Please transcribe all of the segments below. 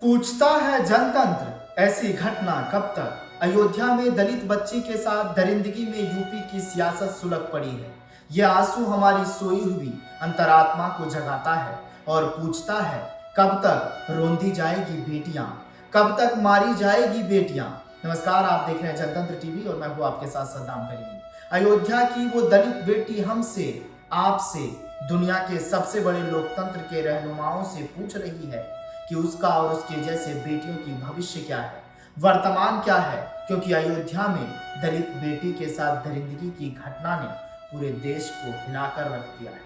पूछता है जनतंत्र, ऐसी घटना कब तक। अयोध्या में दलित बच्ची के साथ दरिंदगी में यूपी की सियासत सुलग पड़ी है। यह आंसू हमारी सोई हुई अंतरात्मा को जगाता है और पूछता है, कब तक रोंदी जाएगी बेटियां, कब तक मारी जाएगी बेटियां। नमस्कार, आप देख रहे हैं जनतंत्र टीवी और मैं हूं आपके साथ सद्दाम करीमी। अयोध्या की वो दलित बेटी हमसे, आपसे, दुनिया के सबसे बड़े लोकतंत्र के रहनुमाओं से पूछ रही है कि उसका और उसके जैसे बेटियों की भविष्य क्या है, वर्तमान क्या है, क्योंकि अयोध्या में दलित बेटी के साथ दरिंदगी की घटना ने पूरे देश को हिलाकर रख दिया है।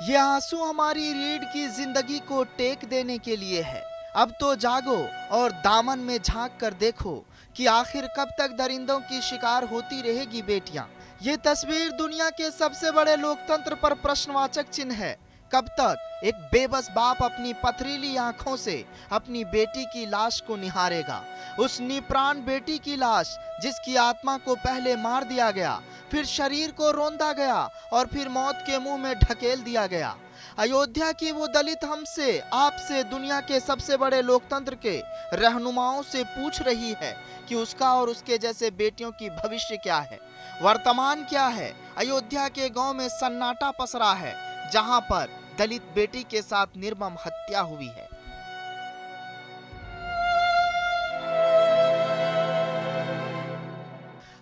ये आंसू हमारी रीढ़ की जिंदगी को टेक देने के लिए है। अब तो जागो और दामन में झांक कर देखो कि आखिर कब तक दरिंदों की शिकार होती रहेगी बेटियां। ये तस्वीर दुनिया के सबसे बड़े लोकतंत्र पर प्रश्नवाचक चिन्ह है। कब तक एक बेबस बाप अपनी पथरीली आंखों से अपनी बेटी की लाश को निहारेगा, उस निप्राण बेटी की लाश जिसकी आत्मा को पहले मार दिया गया, फिर शरीर को रौंदा गया और फिर मौत के मुंह में ढकेल दिया गया। अयोध्या की वो दलित हमसे, आपसे, दुनिया के सबसे बड़े लोकतंत्र के रहनुमाओं से पूछ रही है कि उसका और उसके जैसे बेटियों की भविष्य क्या है, वर्तमान क्या है। अयोध्या के गांव में सन्नाटा पसरा है जहां पर दलित बेटी के साथ निर्मम हत्या हुई है।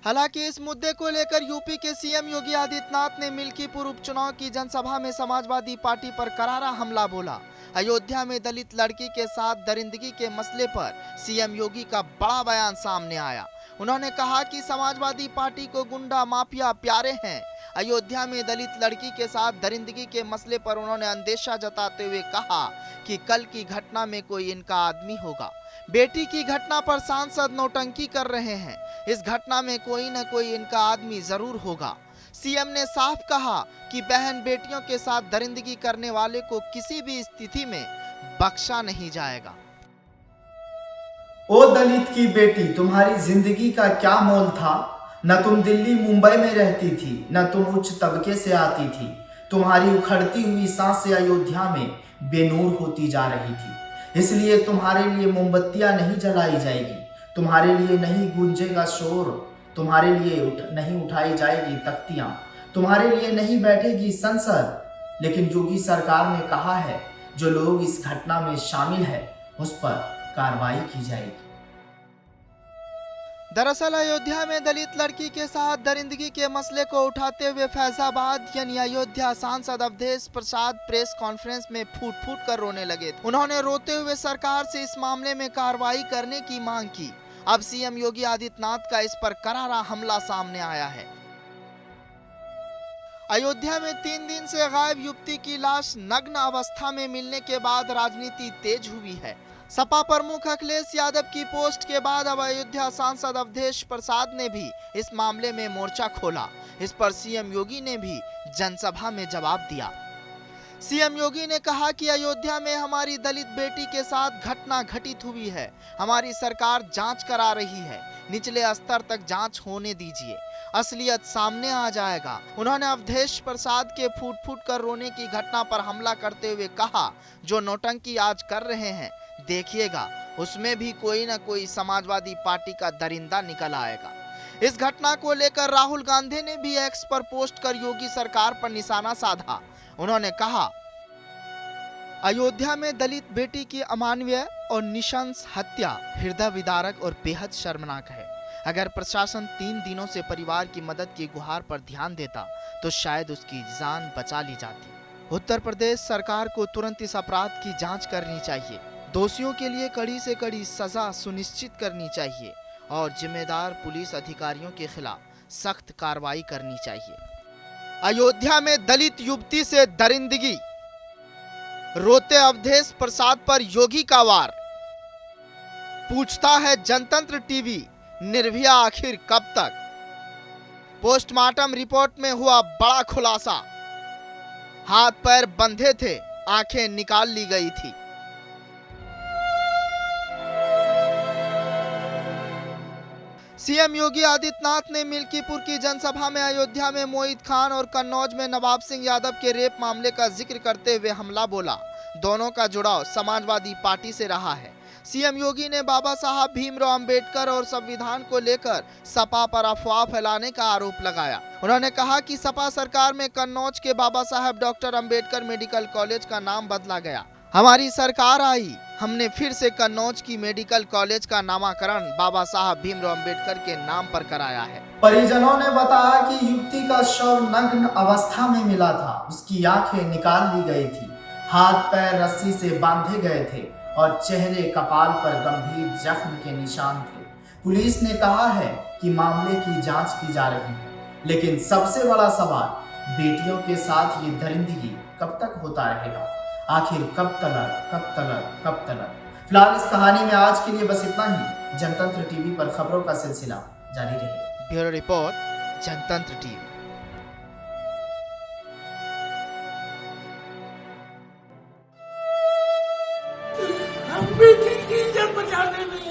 हालांकि इस मुद्दे को लेकर यूपी के सीएम योगी आदित्यनाथ ने मिल्कीपुर उपचुनाव की जनसभा में समाजवादी पार्टी पर करारा हमला बोला। अयोध्या में दलित लड़की के साथ दरिंदगी के मसले पर सीएम योगी का बड़ा बयान सामने आया। उन्होंने कहा कि समाजवादी पार्टी को गुंडा माफिया प्यारे हैं। अयोध्या में दलित लड़की के साथ दरिंदगी के मसले पर उन्होंने अंदेशा जताते हुए कहा कि कल की घटना में कोई इनका आदमी होगा। बेटी की घटना पर सांसद नौटंकी कर रहे हैं। इस घटना में कोई न कोई इनका आदमी जरूर होगा। सीएम ने साफ कहा कि बहन बेटियों के साथ दरिंदगी करने वाले को किसी भी स्थिति में बख्शा नहीं जाएगा। ओ दलित की बेटी, तुम्हारी जिंदगी का क्या मोल था। न तुम दिल्ली मुंबई में रहती थी, न तुम उच्च तबके से आती थी। तुम्हारी उखड़ती हुई सांसें अयोध्या में बेनूर होती जा रही थी। इसलिए तुम्हारे लिए मोमबत्तियां नहीं जलाई जाएगी, तुम्हारे लिए नहीं गूंजेगा शोर, तुम्हारे लिए नहीं उठाई जाएगी तख्तियां, तुम्हारे लिए नहीं बैठेगी संसद। लेकिन योगी सरकार ने कहा है, जो लोग इस घटना में शामिल है उस पर कार्रवाई की जाएगी। दरअसल अयोध्या में दलित लड़की के साथ दरिंदगी के मसले को उठाते हुए फैजाबाद यानी अयोध्या सांसद अवधेश प्रसाद प्रेस कॉन्फ्रेंस में फूट फूट कर रोने लगे। उन्होंने रोते हुए सरकार से इस मामले में कार्रवाई करने की मांग की। अब सीएम योगी आदित्यनाथ का इस पर करारा हमला सामने आया है। अयोध्या में 3 दिन से गायब युवती की लाश नग्न अवस्था में मिलने के बाद राजनीति तेज हुई है। सपा प्रमुख अखिलेश यादव की पोस्ट के बाद अब अयोध्या सांसद अवधेश प्रसाद ने भी इस मामले में मोर्चा खोला। इस पर सीएम योगी ने भी जनसभा में जवाब दिया। सीएम योगी ने कहा कि अयोध्या में हमारी दलित बेटी के साथ घटना घटित हुई है। हमारी सरकार जांच करा रही है, निचले स्तर तक जांच होने दीजिए, असलियत सामने आ जाएगा। उन्होंने अवधेश प्रसाद के फूट फूट कर रोने की घटना पर हमला करते हुए कहा, जो नौटंकी आज कर रहे हैं देखिएगा, उसमें भी कोई ना कोई समाजवादी पार्टी का दरिंदा निकल आएगा। इस घटना को लेकर राहुल गांधी ने भी एक्स पर पोस्ट कर योगी सरकार पर निशाना साधा। उन्होंने कहा, अयोध्या में दलित बेटी की अमानवीय और निशंस हत्या हृदय विदारक और बेहद शर्मनाक है। अगर प्रशासन 3 दिनों से परिवार की मदद की गुहार पर ध्यान देता तो शायद उसकी जान बचा ली जाती। उत्तर प्रदेश सरकार को तुरंत इस अपराध की जांच करनी चाहिए। दोषियों के लिए कड़ी से कड़ी सजा सुनिश्चित करनी चाहिए और जिम्मेदार पुलिस अधिकारियों के खिलाफ सख्त कार्रवाई करनी चाहिए। अयोध्या में दलित युवती से दरिंदगी, रोते अवधेश प्रसाद पर योगी का वार। पूछता है जनतंत्र टीवी, निर्भया आखिर कब तक। पोस्टमार्टम रिपोर्ट में हुआ बड़ा खुलासा, हाथ पैर बंधे थे, आंखें निकाल ली गई थी। सीएम योगी आदित्यनाथ ने मिल्कीपुर की जनसभा में अयोध्या में मोहित खान और कन्नौज में नवाब सिंह यादव के रेप मामले का जिक्र करते हुए हमला बोला। दोनों का जुड़ाव समाजवादी पार्टी से रहा है। सीएम योगी ने बाबा साहब भीमराव अंबेडकर और संविधान को लेकर सपा पर अफवाह फैलाने का आरोप लगाया। उन्होंने कहा कि सपा सरकार में कन्नौज के बाबा साहब डॉक्टर अंबेडकर मेडिकल कॉलेज का नाम बदला गया। हमारी सरकार आई, हमने फिर से कन्नौज की मेडिकल कॉलेज का नामकरण बाबा साहब भीमराव अंबेडकर के नाम पर कराया है। परिजनों ने बताया कि युवती का शव नग्न अवस्था में मिला था। उसकी आंखें निकाल ली गई थी, हाथ पैर रस्सी से बांधे गए थे और चेहरे कपाल पर गंभीर जख्म के निशान थे। पुलिस ने कहा है कि मामले की जांच की जा रही है, लेकिन सबसे बड़ा सवाल, बेटियों के साथ ये दरिंदगी कब तक होता रहेगा? आखिर कब तलक? फिलहाल इस कहानी में आज के लिए बस इतना ही। जनतंत्र टीवी पर खबरों का सिलसिला जारी रहेगा। ब्यूरो रिपोर्ट, जनतंत्र टीवी। हम बेटी की इज्जत बचाने में